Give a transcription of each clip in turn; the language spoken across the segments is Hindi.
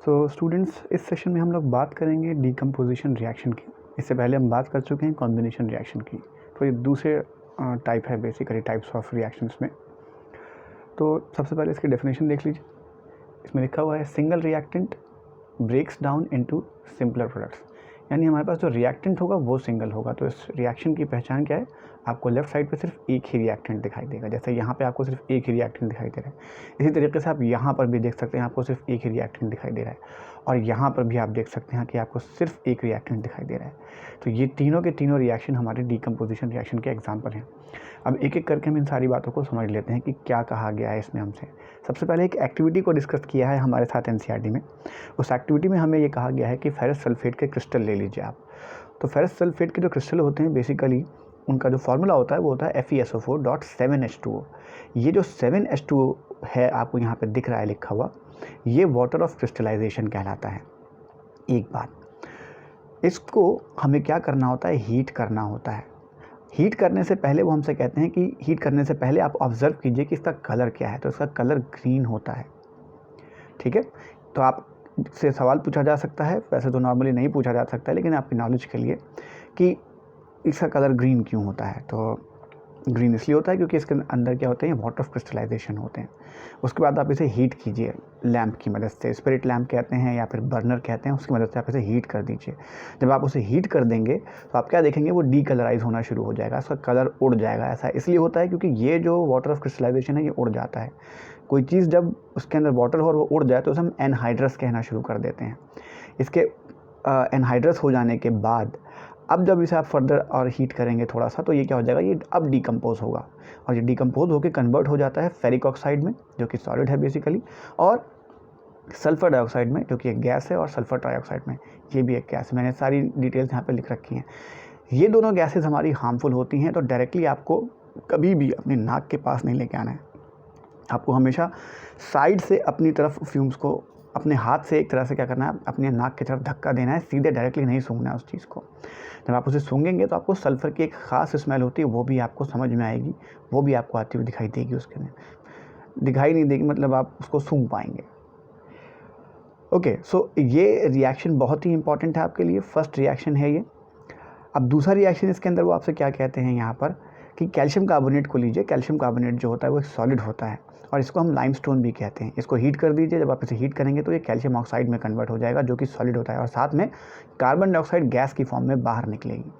सो स्टूडेंट्स, इस सेशन में हम लोग बात करेंगे डीकम्पोजिशन रिएक्शन की। इससे पहले हम बात कर चुके हैं कॉम्बिनेशन रिएक्शन की। तो ये दूसरे टाइप है बेसिकली टाइप्स ऑफ रिएक्शंस में। तो सबसे पहले इसकी डेफिनेशन देख लीजिए। इसमें लिखा हुआ है single reactant breaks down into simpler products. यानी हमारे पास जो रिएक्टेंट होगा वो सिंगल होगा। तो इस रिएक्शन की पहचान क्या है? आपको लेफ्ट साइड पे सिर्फ एक ही रिएक्टेंट दिखाई देगा। जैसे यहाँ पे आपको सिर्फ एक ही रिएक्टेंट दिखाई दे रहा है, इसी तरीके से आप यहाँ पर भी देख सकते हैं आपको सिर्फ एक ही रिएक्टेंट दिखाई दे रहा है, और यहाँ पर भी आप देख सकते हैं कि आपको सिर्फ एक रिएक्टेंट दिखाई दे रहा है। तो ये तीनों के तीनों रिएक्शन हमारे डीकम्पोजिशन रिएक्शन के एग्जाम्पल हैं। अब एक एक करके हम इन सारी बातों को समझ लेते हैं कि क्या कहा गया है इसमें हमसे। सबसे पहले एक एक्टिविटी को डिस्कस किया है हमारे साथ एनसीईआरटी में। उस एक्टिविटी में हमें ये कहा गया है कि फेरस सल्फेट के क्रिस्टल ले लीजिए आप। तो फेरस सल्फेट के जो क्रिस्टल होते हैं बेसिकली उनका जो फार्मूला होता है वो होता है FeSO4.7H2O। ये जो 7H2O है आपको यहाँ पे दिख रहा है लिखा हुआ, ये वाटर ऑफ क्रिस्टलाइजेशन कहलाता है। एक बात, इसको हमें क्या करना होता है? हीट करना होता है। हीट करने से पहले वो हमसे कहते हैं कि हीट करने से पहले आप ऑब्जर्व कीजिए कि इसका कलर क्या है। तो इसका कलर ग्रीन होता है। ठीक है, तो आप से सवाल पूछा जा सकता है, वैसे तो नॉर्मली नहीं पूछा जा सकता है, लेकिन आपकी नॉलेज के लिए कि इसका कलर ग्रीन क्यों होता है। तो ग्रीन इसलिए होता है क्योंकि इसके अंदर क्या होते हैं? वाटर ऑफ क्रिस्टलाइजेशन होते हैं। उसके बाद आप इसे हीट कीजिए लैंप की मदद से, स्पिरिट लैंप कहते हैं या फिर बर्नर कहते हैं, उसकी मदद से आप इसे हीट कर दीजिए। जब आप उसे हीट कर देंगे तो आप क्या देखेंगे? वो डीकलराइज होना शुरू हो जाएगा, उसका कलर उड़ जाएगा। ऐसा इसलिए होता है क्योंकि ये जो वाटर ऑफ क्रिस्टलाइजेशन है ये उड़ जाता है। कोई चीज़ जब उसके अंदर वाटर हो और वो उड़ जाए तो उसे हम एनहाइड्रस कहना शुरू कर देते हैं। इसके एनहाइड्रस हो जाने के बाद अब जब इसे आप फर्दर और हीट करेंगे थोड़ा सा, तो ये क्या हो जाएगा? ये अब डिकम्पोज होगा, और ये डिकम्पोज होकर कन्वर्ट हो जाता है फेरिक ऑक्साइड में, जो कि सॉलिड है बेसिकली, और सल्फर डाइऑक्साइड में, जो कि एक गैस है, और सल्फर ट्राइऑक्साइड में, ये भी एक गैस है। मैंने सारी डिटेल्स यहाँ पे लिख रखी हैं। ये दोनों गैसेज हमारी हार्मफुल होती हैं, तो डायरेक्टली आपको कभी भी अपने नाक के पास नहीं लेके आना है। आपको हमेशा साइड से अपनी तरफ फ्यूम्स को अपने हाथ से एक तरह से क्या करना है? अपने नाक की तरफ धक्का देना है, सीधे डायरेक्टली नहीं सूंघना है उस चीज़ को। जब आप उसे सूंघेंगे तो आपको सल्फ़र की एक ख़ास स्मेल होती है, वो भी आपको समझ में आएगी, वो भी आपको आती हुई दिखाई देगी। उसके अंदर दिखाई नहीं देगी, मतलब आप उसको सूंघ पाएंगे। ओके, सो ये रिएक्शन बहुत ही इंपॉर्टेंट है आपके लिए। फर्स्ट रिएक्शन है ये। अब दूसरा रिएक्शन इसके अंदर वो आपसे क्या कहते हैं यहाँ पर कि कैल्शियम कार्बोनेट को लीजिए। कैल्शियम कार्बोनेट जो होता है वो एक सॉलिड होता है, और इसको हम लाइमस्टोन भी कहते हैं। इसको हीट कर दीजिए। जब आप इसे हीट करेंगे तो ये कैल्शियम ऑक्साइड में कन्वर्ट हो जाएगा, जो कि सॉलिड होता है, और साथ में कार्बन डाइऑक्साइड गैस की फॉर्म में बाहर निकलेगी।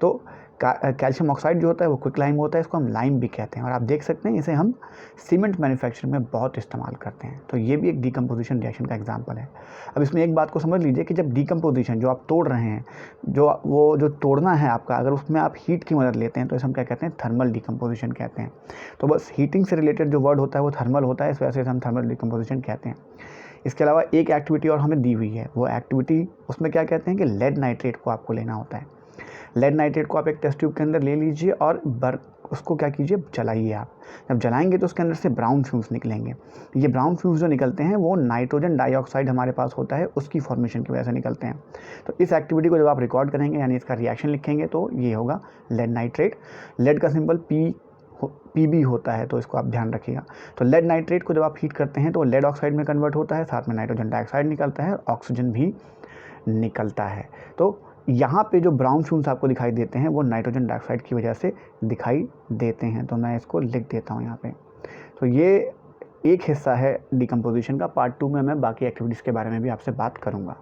तो कैल्शियम ऑक्साइड जो होता है वो क्विक लाइम होता है, इसको हम लाइम भी कहते हैं, और आप देख सकते हैं इसे हम सीमेंट मैन्युफैक्चरिंग में बहुत इस्तेमाल करते हैं। तो ये भी एक डीकम्पोजिशन रिएक्शन का एग्जांपल है। अब इसमें एक बात को समझ लीजिए कि जब डीकम्पोजिशन जो आप तोड़ रहे हैं, जो तोड़ना है आपका, अगर उसमें आप हीट की मदद लेते हैं तो इसे हम क्या कहते हैं? थर्मल डीकम्पोजिशन कहते हैं। तो बस हीटिंग से रिलेटेड जो वर्ड होता है वो थर्मल होता है, इस वजह से हम थर्मल डीकम्पोजिशन कहते हैं। इसके अलावा एक एक्टिविटी और हमें दी हुई है, वो एक्टिविटी उसमें क्या कहते हैं कि लेड नाइट्रेट को आपको लेना होता है। लेड नाइट्रेट को आप एक टेस्ट ट्यूब के अंदर ले लीजिए और उसको क्या कीजिए? जलाइए आप। जब जलाएंगे तो उसके अंदर से ब्राउन फ्यूम्स निकलेंगे। ये ब्राउन फ्यूम्स जो निकलते हैं वो नाइट्रोजन डाइऑक्साइड हमारे पास होता है, उसकी फॉर्मेशन की वजह से निकलते हैं। तो इस एक्टिविटी को जब आप रिकॉर्ड करेंगे, यानी इसका रिएक्शन लिखेंगे, तो ये होगा लेड नाइट्रेट। लेड का सिंबल Pb होता है, तो इसको आप ध्यान रखिएगा। तो लेड नाइट्रेट को जब आप हीट करते हैं तो लेड ऑक्साइड में कन्वर्ट होता है, साथ में नाइट्रोजन डाइऑक्साइड निकलता है, ऑक्सीजन भी निकलता है। तो यहाँ पे जो ब्राउन फ्यूम्स आपको दिखाई देते हैं वो नाइट्रोजन डाइऑक्साइड की वजह से दिखाई देते हैं। तो मैं इसको लिख देता हूँ यहाँ पे। तो ये एक हिस्सा है डिकम्पोजिशन का। पार्ट 2 में मैं बाकी एक्टिविटीज़ के बारे में भी आपसे बात करूँगा।